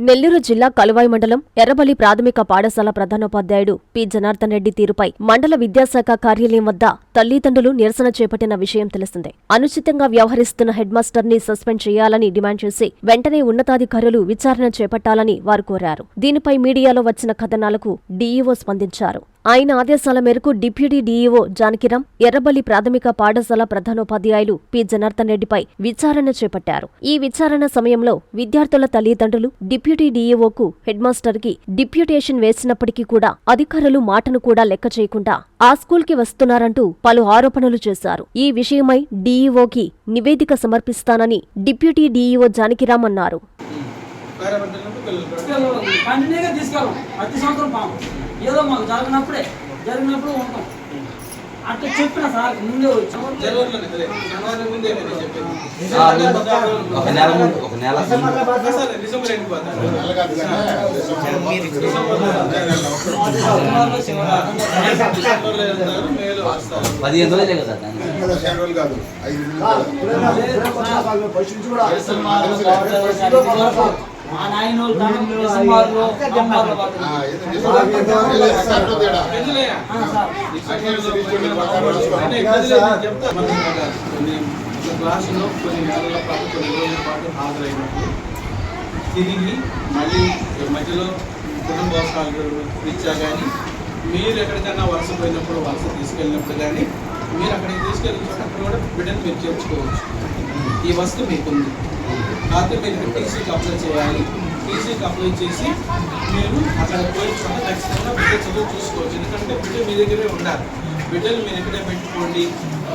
నెల్లూరు జిల్లా కలువాయి మండలం ఎర్రబలి ప్రాథమిక పాఠశాల ప్రధానోపాధ్యాయుడు పి జనార్దన్ రెడ్డి తీరుపై మండల విద్యాశాఖ కార్యాలయం వద్ద తల్లిదండ్రులు నిరసన చేపట్టిన విషయం తెలిసిందే. అనుచితంగా వ్యవహరిస్తున్న హెడ్ మాస్టర్ ని సస్పెండ్ చేయాలని డిమాండ్ చేసి వెంటనే ఉన్నతాధికారులు విచారణ చేపట్టాలని వారు కోరారు. దీనిపై మీడియాలో వచ్చిన కథనాలకు డీఈఓ స్పందించారు. ఆయన ఆదేశాల మేరకు డిప్యూటీ డీఈఓ జానకిరాం ఎర్రబలి ప్రాథమిక పాఠశాల ప్రధానోపాధ్యాయులు పి జనార్దన్ రెడ్డిపై విచారణ చేపట్టారు. ఈ విచారణ సమయంలో విద్యార్థుల తల్లిదండ్రులు డిప్యూటీ డీఈఓకు హెడ్ మాస్టర్ కి డిప్యూటేషన్ వేసినప్పటికీ కూడా అధికారులు మాటను కూడా లెక్క చేయకుండా ఆ స్కూల్కి వస్తున్నారంటూ పలు ఆరోపణలు చేశారు. ఈ విషయమై డీఈఓకి నివేదిక సమర్పిస్తానని డిప్యూటీ డీఈఓ జానకిరాం అన్నారు. ఏదో మాకు జరిగినప్పుడు ఉంటాం అట్లా చెప్పిన సార్ ముందే మా నాయన క్లాసులో కొన్ని నెలల పాటు కొన్ని రోజుల పాటు హాజరైనప్పుడు తిరిగి మళ్ళీ మధ్యలో కుటుంబోత్సవాలు రీత్యా కానీ మీరు ఎక్కడికైనా వలస పోయినప్పుడు వలస తీసుకెళ్ళినప్పుడు కానీ మీరు అక్కడికి తీసుకెళ్ళిన చోట అక్కడ కూడా బిడ్డను మీరు చేర్చుకోవచ్చు. ఈ వస్తువు మీకుంది కాకపోతే మీరు టీసీకి అప్లై చేయాలి. టీసీకి అప్లై చేసి మీరు అక్కడ పోయిన చోట ఖచ్చితంగా బిడ్డ చదువు చూసుకోవచ్చు. ఎందుకంటే బిడ్డ మీ దగ్గరే ఉండాలి. బిడ్డలు మీరు ఎక్కడే పెట్టుకోండి.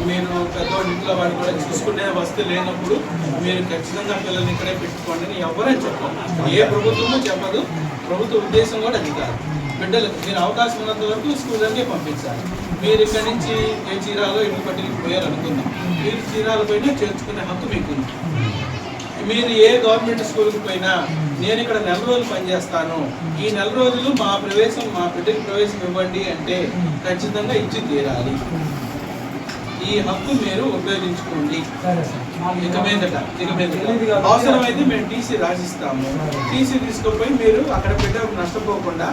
మీరు పెద్దవాడి ఇంట్లో వాడు కూడా చూసుకునే వస్తువు లేనప్పుడు మీరు ఖచ్చితంగా పిల్లల్ని ఇక్కడే పెట్టుకోండి అని ఎవరైనా చెప్పాలి. ఏ ప్రభుత్వమూ చెప్పదు. ప్రభుత్వ ఉద్దేశం కూడా అది కాదు. బిడ్డలకు మీరు అవకాశం ఉన్నంత వరకు స్కూల్కే పంపించాలి. మీరు ఇక్కడి నుంచి ఏ చీరాలో ఇల్లు పట్టుకు పోయారనుకుందాం. మీరు చీరాలు పోయినా చేర్చుకునే హక్కు మీకుంది. మీరు ఏ గవర్నమెంట్ స్కూల్కి పోయినా నేను ఇక్కడ 4 రోజులు పనిచేస్తాను, ఈ 4 రోజులు మా బిడ్డకి ప్రవేశం ఇవ్వండి అంటే ఖచ్చితంగా ఇచ్చి తీరాలి. ఈ హక్కు మీరు ఉపయోగించుకోండి. ఇక మీదట అవసరమైతే మేము టీసీ రాసిస్తాము. టీసీ తీసుకుపోయి మీరు అక్కడ బిడ్డ నష్టపోకుండా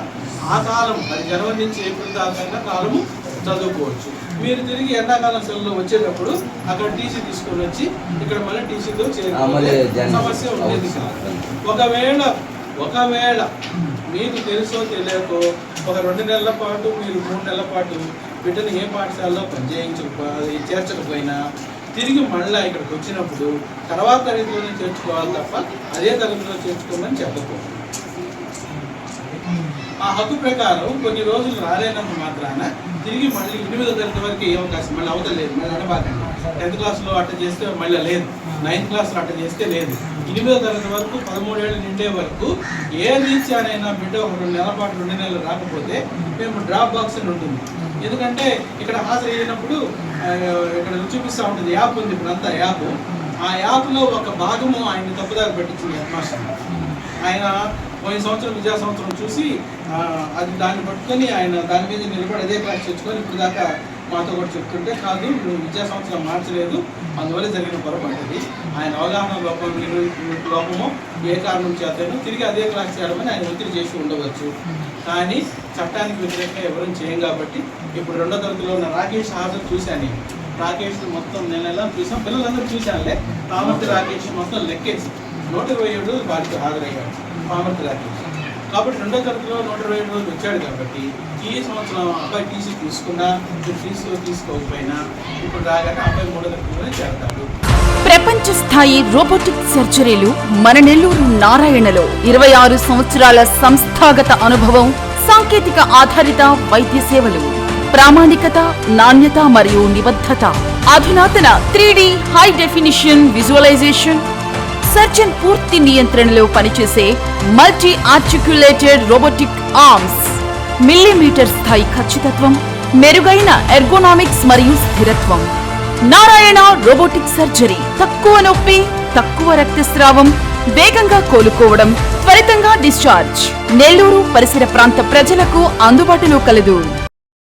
ఆ కాలం అది జనవరి నుంచి ఏప్రిల్ దాకా కాలము చదువుకోవచ్చు. మీరు తిరిగి ఎండాకాలం సెలవులో వచ్చేటప్పుడు అక్కడ టీసీ తీసుకొని వచ్చి ఇక్కడ మళ్ళీ టీసీతో సమస్య ఉండేది కాదు. ఒకవేళ మీకు తెలుసో తెలియకో ఒక 2 నెలల పాటు మీరు 3 నెలల పాటు బిడ్డను ఏ పాఠశాలలో చేర్చకపోయినా తిరిగి మళ్ళీ ఇక్కడికి వచ్చినప్పుడు తర్వాత తరగతిలోనే చేర్చుకోవాలి తప్ప అదే తరగతిలో చేర్చుకోమని చెప్పకూడదు. ఆ హక్కు ప్రకారం కొన్ని రోజులు రాలేనంత మాత్రాన తిరిగి మళ్ళీ 8వ తరగతి వరకు ఏ అవకాశం మళ్ళీ అవతలేదు. మళ్ళీ అనబాకండి. 10th క్లాస్లో అట్ట చేస్తే మళ్ళీ లేదు, 9th క్లాస్లో అట్ట చేస్తే లేదు. 8వ తరగతి వరకు 13 ఏళ్ళు నిండే వరకు ఏ రీత్యానైనా బిడ్డ ఒక 2 నెలల పాటు 2 నెలలు రాకపోతే మేము డ్రాప్ బాక్స్ అని ఉంటుంది. ఎందుకంటే ఇక్కడ హాజరైనప్పుడు ఇక్కడ చూపిస్తూ ఉంటుంది. యాప్ ఉంది ఇప్పుడు అంతా యాప్. ఆ యాప్లో ఒక భాగము ఆయన తప్పుదారి పెట్టించింది హెడ్ మాస్టర్. ఆయన పోయిన సంవత్సరం విద్యా సంవత్సరం చూసి అది దాన్ని పట్టుకొని ఆయన దాని మీద నిలబడి అదే క్లాస్ తెచ్చుకొని ఇప్పుడు దాకా మాతో కూడా చెప్తుంటే కాదు నువ్వు విద్యా సంవత్సరం మార్చలేదు, అందువల్ల జరిగిన పొరపాటుది. ఆయన అవగాహన లోపమో ఏ కారణం చేతనో తిరిగి అదే క్లాస్ చేయడమని ఆయన ఒత్తిడి చేసి ఉండవచ్చు. కానీ చట్టానికి వ్యతిరేకంగా ఎవరూ చేయం కాబట్టి ఇప్పుడు 2వ తరగతిలో ఉన్న రాకేష్ హాజరు చూశాను. రాకేష్ మొత్తం నెల చూసాం, పిల్లలందరూ చూశానులే. పామర్తి రాకేష్ మొత్తం లెక్కేసి 127 వారికి హాజరయ్యాడు పామర్తి రాకేష్. కాబట్టి 2వ తరగతిలో 127 రోజులు వచ్చాడు కాబట్టి ఈ సంవత్సరం అబ్బాయి టీసీ తీసుకున్నా టీసీలో తీసుకోకపోయినా ఇప్పుడు రాగానే అబ్బాయి 3వ తరగతిలోనే చేరతాడు. ప్రపంచ స్థాయి రోబోటిక్ సర్జరీలు మన నెల్లూరు నారాయణలో 26 సంవత్సరాల సంస్థాగత అనుభవం, సాంకేతిక ఆధారిత వైద్య సేవలు, ప్రామాణికత, నాణ్యత మరియు నిబద్ధత, అధునాతన 3D high definition visualisation, surgeon పూర్తి నియంత్రణలో పనిచేసే multi articulated robotic arms, millimetre స్థాయి ఖచ్చితత్వం, మెరుగైన ఎర్గోనామిక్స్ మరియు స్థిరత్వం. నారాయణ రోబోటిక్ సర్జరీ తక్కువ నొప్పి, తక్కువ రక్తస్రావం, వేగంగా కోలుకోవడం, త్వరితంగా డిశ్చార్జ్. నెల్లూరు పరిసర ప్రాంత ప్రజలకు అందుబాటులో కలదు.